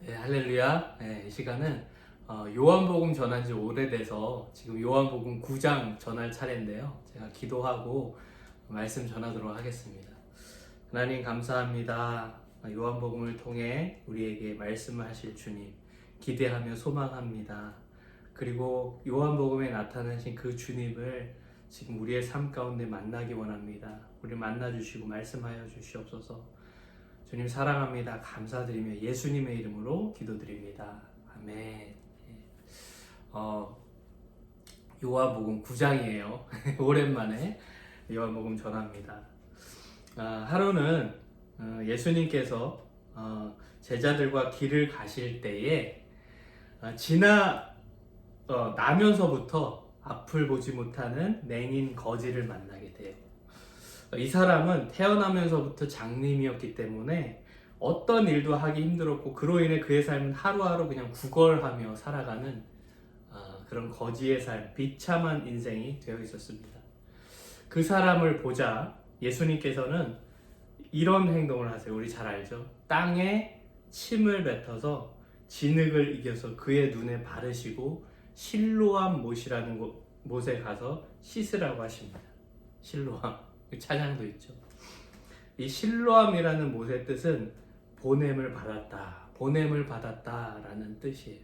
네, 할렐루야. 이 시간은 요한복음 전한 지 오래돼서 지금 요한복음 9장 전할 차례인데요. 제가 기도하고 말씀 전하도록 하겠습니다. 하나님 감사합니다. 요한복음을 통해 우리에게 말씀을 하실 주님 기대하며 소망합니다. 그리고 요한복음에 나타나신 그 주님을 지금 우리의 삶 가운데 만나기 원합니다. 우리 만나주시고 말씀하여 주시옵소서. 주님 사랑합니다. 감사드리며 예수님의 이름으로 기도드립니다. 아멘. 요한복음 9장이에요. 오랜만에 요한복음 전합니다. 하루는 예수님께서 제자들과 길을 가실 때에 나면서부터 앞을 보지 못하는 맹인 거지를 만나게 돼요. 이 사람은 태어나면서부터 장님이었기 때문에 어떤 일도 하기 힘들었고 그로 인해 그의 삶은 하루하루 그냥 구걸하며 살아가는 그런 거지의 삶, 비참한 인생이 되어 있었습니다. 그 사람을 보자 예수님께서는 이런 행동을 하세요. 우리 잘 알죠? 땅에 침을 뱉어서 진흙을 이겨서 그의 눈에 바르시고 실로암 못이라는 못에 가서 씻으라고 하십니다. 실로암. 찬양도 있죠. 이 실로암이라는 못의 뜻은 보냄을 받았다, 보냄을 받았다라는 뜻이에요.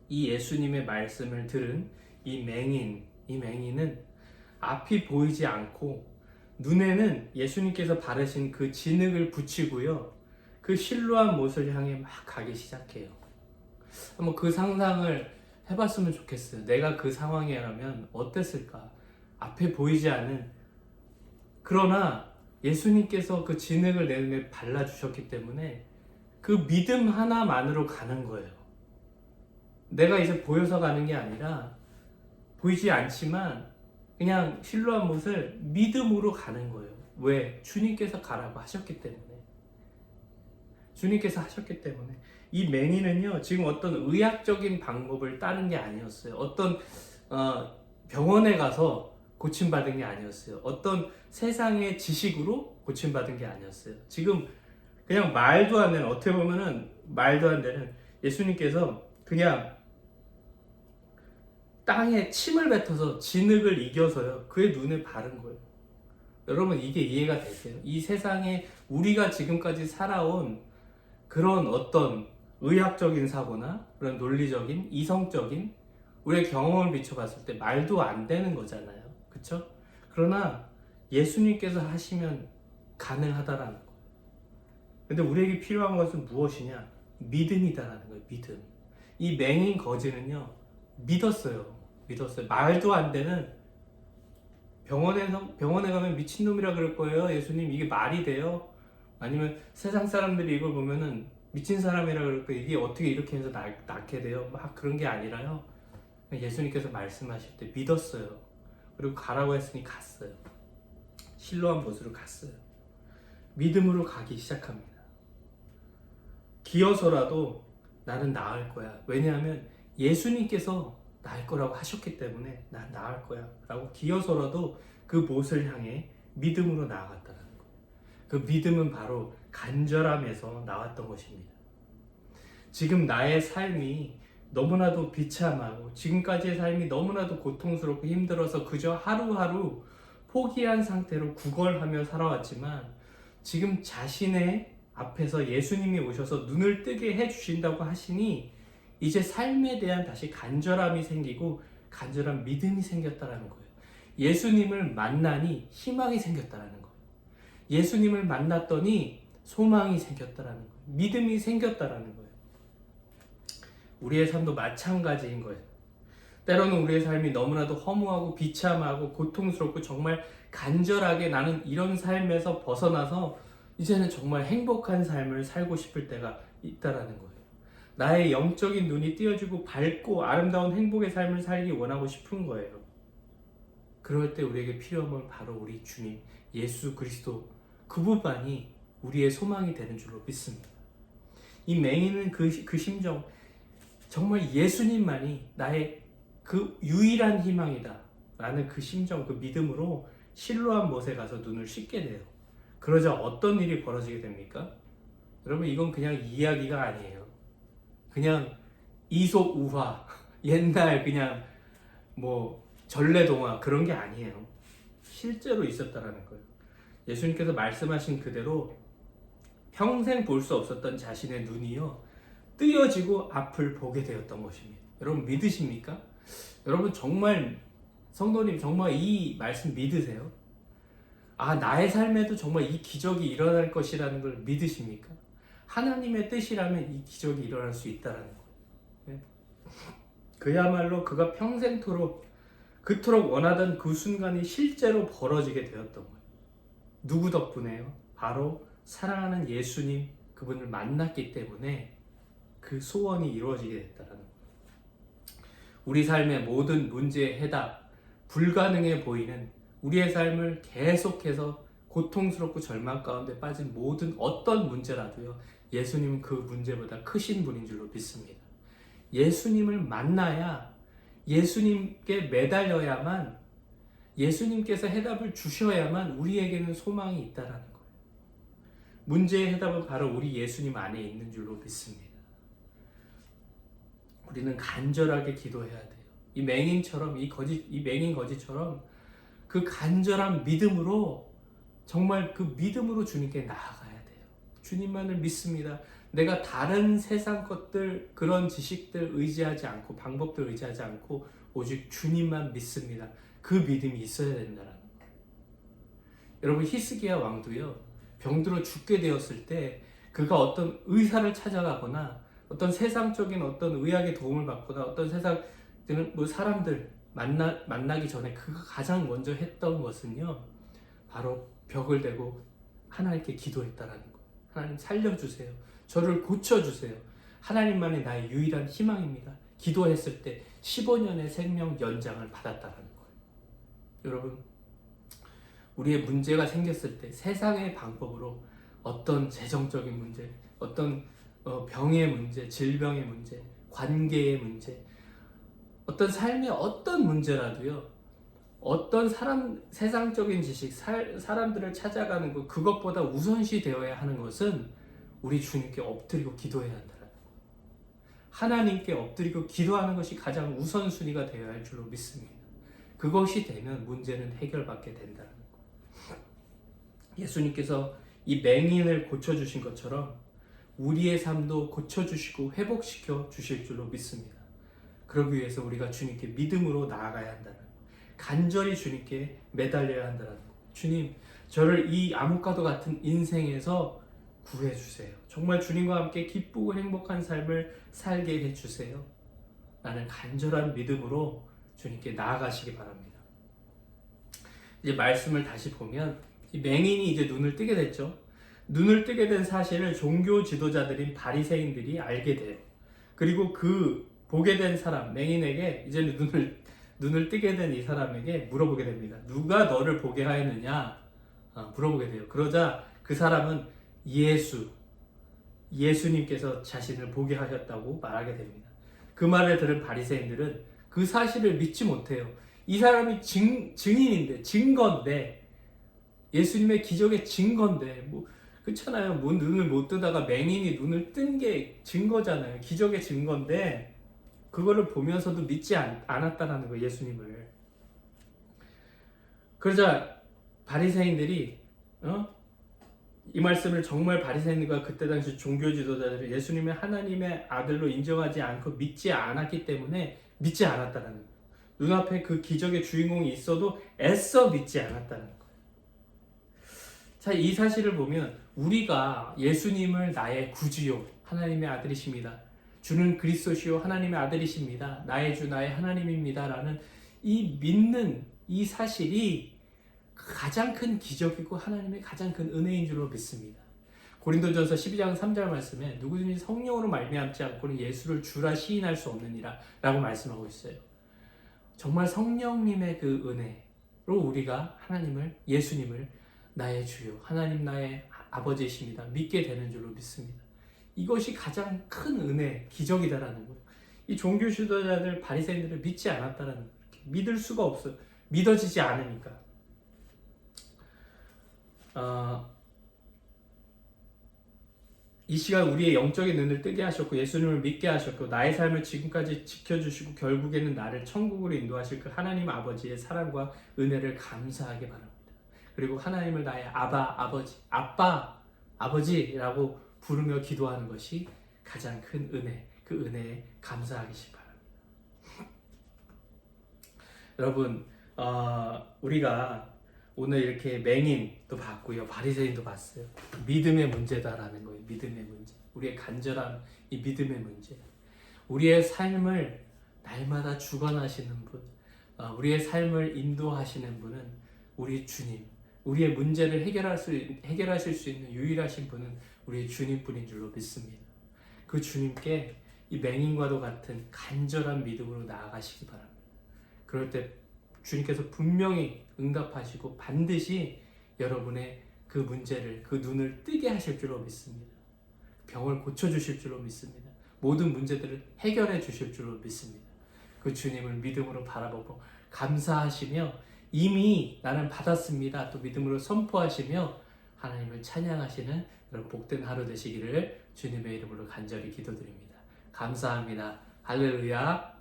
이 예수님의 말씀을 들은 이 맹인은 앞이 보이지 않고 눈에는 예수님께서 바르신 그 진흙을 붙이고요, 그 실로암 못을 향해 막 가기 시작해요. 한번 그 상상을 해봤으면 좋겠어요. 내가 그 상황이라면 어땠을까? 앞에 보이지 않은, 그러나 예수님께서 그 진흙을 내 눈에 발라주셨기 때문에 그 믿음 하나만으로 가는 거예요. 내가 이제 보여서 가는 게 아니라 보이지 않지만 그냥 실로암 못을 믿음으로 가는 거예요. 왜? 주님께서 가라고 하셨기 때문에. 주님께서 하셨기 때문에. 이 맹인은요, 지금 어떤 의학적인 방법을 따른 게 아니었어요. 어떤 병원에 가서 고침받은 게 아니었어요. 어떤 세상의 지식으로 고침받은 게 아니었어요. 지금 그냥 말도 안 되는, 어떻게 보면은 말도 안 되는, 예수님께서 그냥 땅에 침을 뱉어서 진흙을 이겨서요, 그의 눈에 바른 거예요. 여러분, 이게 이해가 되세요? 이 세상에 우리가 지금까지 살아온 그런 어떤 의학적인 사고나 그런 논리적인, 이성적인 우리의 경험을 비춰봤을 때 말도 안 되는 거잖아요. 그쵸? 그러나 예수님께서 하시면 가능하다라는 거예요. 근데 우리에게 필요한 것은 무엇이냐? 믿음이다라는 거예요. 믿음. 이 맹인 거지는요, 믿었어요. 말도 안 되는, 병원에 가면 미친놈이라 그럴 거예요. 예수님, 이게 말이 돼요? 아니면 세상 사람들이 이걸 보면은 미친 사람이라 그럴 거예요. 이게 어떻게 이렇게 해서 낫게 돼요? 막 그런 게 아니라요. 예수님께서 말씀하실 때 믿었어요. 그리고 가라고 했으니 갔어요. 실로암 못으로 갔어요. 믿음으로 가기 시작합니다. 기어서라도 나는 나을 거야. 왜냐하면 예수님께서 나을 거라고 하셨기 때문에 난 나을 거야 라고 기어서라도 그 못을 향해 믿음으로 나아갔다는 거예요. 그 믿음은 바로 간절함에서 나왔던 것입니다. 지금 나의 삶이 너무나도 비참하고 지금까지의 삶이 너무나도 고통스럽고 힘들어서 그저 하루하루 포기한 상태로 구걸하며 살아왔지만, 지금 자신의 앞에서 예수님이 오셔서 눈을 뜨게 해주신다고 하시니 이제 삶에 대한 다시 간절함이 생기고 간절한 믿음이 생겼다는 거예요. 예수님을 만나니 희망이 생겼다는 거예요. 예수님을 만났더니 소망이 생겼다는 거예요. 믿음이 생겼다는 거예요. 우리의 삶도 마찬가지인 거예요. 때로는 우리의 삶이 너무나도 허무하고 비참하고 고통스럽고 정말 간절하게 나는 이런 삶에서 벗어나서 이제는 정말 행복한 삶을 살고 싶을 때가 있다라는 거예요. 나의 영적인 눈이 띄어지고 밝고 아름다운 행복의 삶을 살기 원하고 싶은 거예요. 그럴 때 우리에게 필요한 건 바로 우리 주님 예수 그리스도, 그분만이 우리의 소망이 되는 줄로 믿습니다. 이 맹인은 그 심정, 정말 예수님만이 나의 그 유일한 희망이다 라는 그 심정, 그 믿음으로 실로암 못에 가서 눈을 씻게 돼요. 그러자 어떤 일이 벌어지게 됩니까? 여러분 이건 그냥 이야기가 아니에요. 그냥 이솝우화 옛날 그냥 뭐 전래동화 그런 게 아니에요. 실제로 있었다라는 거예요. 예수님께서 말씀하신 그대로 평생 볼 수 없었던 자신의 눈이요 뜨여지고 앞을 보게 되었던 것입니다. 여러분 믿으십니까? 여러분 정말 성도님 정말 이 말씀 믿으세요? 아, 나의 삶에도 정말 이 기적이 일어날 것이라는 걸 믿으십니까? 하나님의 뜻이라면 이 기적이 일어날 수 있다는 거예요. 네? 그야말로 그가 평생토록 그토록 원하던 그 순간이 실제로 벌어지게 되었던 거예요. 누구 덕분에요? 바로 사랑하는 예수님 그분을 만났기 때문에 그 소원이 이루어지게 됐다는 거예요. 우리 삶의 모든 문제의 해답, 불가능해 보이는 우리의 삶을 계속해서 고통스럽고 절망 가운데 빠진 모든 어떤 문제라도요, 예수님은 그 문제보다 크신 분인 줄로 믿습니다. 예수님을 만나야, 예수님께 매달려야만, 예수님께서 해답을 주셔야만 우리에게는 소망이 있다라는 거예요. 문제의 해답은 바로 우리 예수님 안에 있는 줄로 믿습니다. 우리는 간절하게 기도해야 돼요. 이 맹인처럼, 이 맹인 거지처럼 그 간절한 믿음으로, 정말 그 믿음으로 주님께 나아가야 돼요. 주님만을 믿습니다. 내가 다른 세상 것들, 그런 지식들 의지하지 않고, 방법들 의지하지 않고 오직 주님만 믿습니다. 그 믿음이 있어야 된다는 거예요. 여러분 히스기야 왕도요, 병들어 죽게 되었을 때 그가 어떤 의사를 찾아가거나 어떤 세상적인 어떤 의학의 도움을 받거나 어떤 세상 뭐 사람들 만나기 전에 그가 가장 먼저 했던 것은요, 바로 벽을 대고 하나님께 기도했다라는 거예요. 하나님 살려주세요. 저를 고쳐주세요. 하나님만이 나의 유일한 희망입니다. 기도했을 때 15년의 생명 연장을 받았다라는 거예요. 여러분, 우리의 문제가 생겼을 때 세상의 방법으로 어떤 재정적인 문제, 어떤 병의 문제, 질병의 문제, 관계의 문제, 어떤 삶의 어떤 문제라도요, 어떤 세상적인 지식, 사람들을 찾아가는 것, 그것보다 우선시 되어야 하는 것은 우리 주님께 엎드리고 기도해야 한다는 거예요. 하나님께 엎드리고 기도하는 것이 가장 우선순위가 되어야 할 줄로 믿습니다. 그것이 되면 문제는 해결받게 된다는 거예요. 예수님께서 이 맹인을 고쳐주신 것처럼 우리의 삶도 고쳐주시고 회복시켜 주실 줄로 믿습니다. 그러기 위해서 우리가 주님께 믿음으로 나아가야 한다는 거예요. 간절히 주님께 매달려야 한다는 거예요. 주님, 저를 이 암흑과도 같은 인생에서 구해주세요. 정말 주님과 함께 기쁘고 행복한 삶을 살게 해주세요. 라는 간절한 믿음으로 주님께 나아가시기 바랍니다. 이제 말씀을 다시 보면 이 맹인이 이제 눈을 뜨게 됐죠. 눈을 뜨게 된 사실을 종교 지도자들인 바리새인들이 알게 돼요. 그리고 그 보게 된 사람, 맹인에게 이제 눈을 뜨게 된 이 사람에게 물어보게 됩니다. 누가 너를 보게 하였느냐? 물어보게 돼요. 그러자 그 사람은 예수님께서 자신을 보게 하셨다고 말하게 됩니다. 그 말을 들은 바리새인들은 그 사실을 믿지 못해요. 이 사람이 증인인데, 증거인데, 예수님의 기적의 증거인데, 뭐 그렇잖아요. 뭐 눈을 못 뜨다가 맹인이 눈을 뜬 게 증거잖아요. 기적의 증거인데 그거를 보면서도 믿지 않았다는 거예요, 예수님을. 그러자 바리새인들이 이 말씀을 정말 바리새인과 그때 당시 종교 지도자들이 예수님을 하나님의 아들로 인정하지 않고 믿지 않았기 때문에 믿지 않았다는 거예요. 눈앞에 그 기적의 주인공이 있어도 애써 믿지 않았다는 거예요. 자, 이 사실을 보면 우리가 예수님을 나의 구주요 하나님의 아들이십니다. 주는 그리스도시요 하나님의 아들이십니다. 나의 주 나의 하나님입니다. 라는 이 믿는 이 사실이 가장 큰 기적이고 하나님의 가장 큰 은혜인 줄로 믿습니다. 고린도전서 12장 3절 말씀에 누구든지 성령으로 말미암지 않고는 예수를 주라 시인할 수 없느니라 라고 말씀하고 있어요. 정말 성령님의 그 은혜로 우리가 하나님을, 예수님을 나의 주요 하나님 나의 아버지이십니다 믿게 되는 줄로 믿습니다. 이것이 가장 큰 은혜, 기적이다라는 거예요. 이 종교 지도자들, 바리새인들을 믿지 않았다라는 거예요. 믿을 수가 없어요. 믿어지지 않으니까. 이 시간 우리의 영적인 눈을 뜨게 하셨고 예수님을 믿게 하셨고 나의 삶을 지금까지 지켜주시고 결국에는 나를 천국으로 인도하실 그 하나님 아버지의 사랑과 은혜를 감사하게 바랍니다. 그리고 하나님을 나의 아빠, 아버지라고 부르며 기도하는 것이 가장 큰 은혜, 그 은혜에 감사하시기 바랍니다. 여러분, 우리가 오늘 이렇게 맹인도 봤고요, 바리새인도 봤어요. 믿음의 문제다라는 거예요. 믿음의 문제. 우리의 간절한 이 믿음의 문제. 우리의 삶을 날마다 주관하시는 분, 우리의 삶을 인도하시는 분은 우리 주님. 우리의 문제를 해결하실 수 있는 유일하신 분은 우리의 주님뿐인 줄로 믿습니다. 그 주님께 이 맹인과도 같은 간절한 믿음으로 나아가시기 바랍니다. 그럴 때 주님께서 분명히 응답하시고 반드시 여러분의 그 문제를, 그 눈을 뜨게 하실 줄로 믿습니다. 병을 고쳐주실 줄로 믿습니다. 모든 문제들을 해결해 주실 줄로 믿습니다. 그 주님을 믿음으로 바라보고 감사하시며 이미 나는 받았습니다. 또 믿음으로 선포하시며 하나님을 찬양하시는 그런 복된 하루 되시기를 주님의 이름으로 간절히 기도드립니다. 감사합니다. 할렐루야.